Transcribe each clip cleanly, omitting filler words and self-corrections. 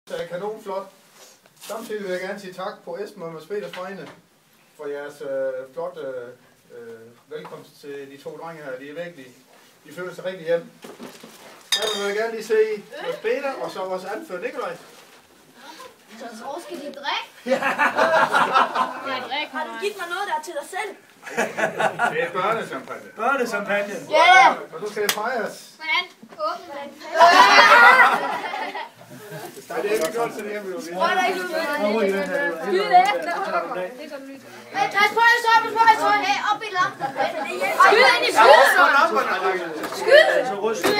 Det er kanonflot. Samtidig vil jeg gerne sige tak på Esben og Mads Peters vegne for jeres flotte velkomst til de to drenge her. De er virkelig, de føler sig rigtig hjem. Så vil jeg gerne lige se Mads Peter og så vores anfører Nikolaj. Så skal de drikke? Ja. Har du givet mig noget der til dig selv? Det er børnechampagne. Børnechampagne. Ja! Og nu skal det fejres. Hvordan åbner den? Nej, det er ikke godt, så det her vil du lige. Hvor er der ikke noget? Skyd det! Pas på, jeg står. Hey, op i lampen. Skyd ind i skyd! Skyd!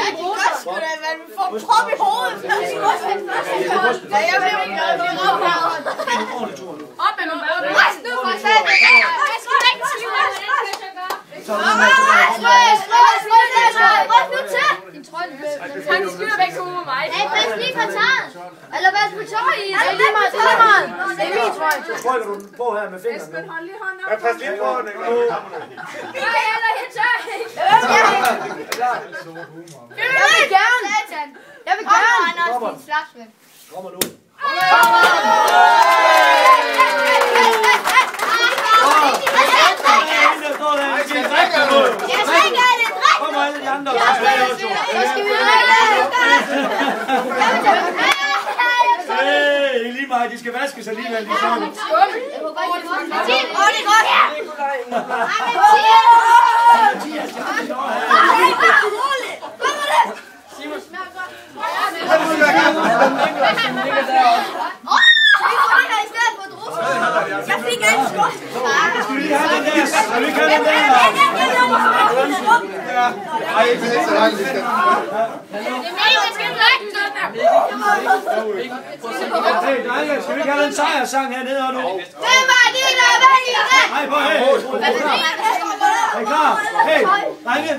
Ja, de gør sgu da, man får prop i hovedet. Ja, jeg bliver ikke glad. Op med mig. Rejs nu for satan. Jeg skal ikke slive. Rejs nu til. Han skyder væk hovedet med mig. Hey, pas lige på taget. Eller pas på tøjet. Det er lige meget. Det er min trøje. Så trykker du den på her med fingrene. Esben, hold lige hånden op. Ja, pas lige på den. Vi kan heller ikke tøj. Jeg vil gerne. Jeg vil gerne. Kommer den. Slagsvend. Kommer nu. Kommer alle de andre. Hey, lige meget, de skal vaskes alligevel, de sådan. Jeg fik en skub. Skal vi have den der? Skal vi ikke have den der? Ej, ikke så langt. Det er meningen, man skal drikke sådan der. Hey, drenge, skal vi ikke have den sejrsang hernede og nu? Det var det, der var i det. Nej, på hey. Er I klar? Hey, drenge.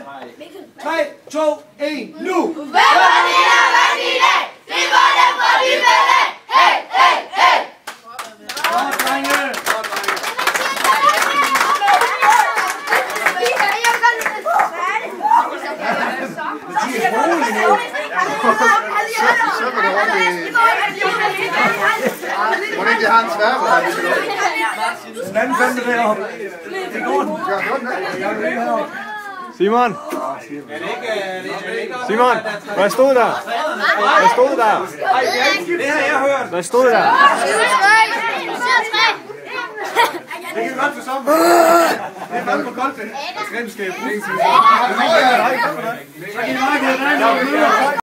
3, 2, 1, nu! Hvad var det, der var i det? Det var det fra de fælde. Hey, hey, hey. Godt, drenge. Så kan du holde det. Må det ikke have en sværmere? Den anden fandme deroppe. Det går den. Simon! Simon! Hvad stod der? Hvad stod der? Det har jeg hørt. Hvad stod der? Det kan vi godt få sommer. Det er fandme på golf, det. Skrimskab. Så kan I meget gerne.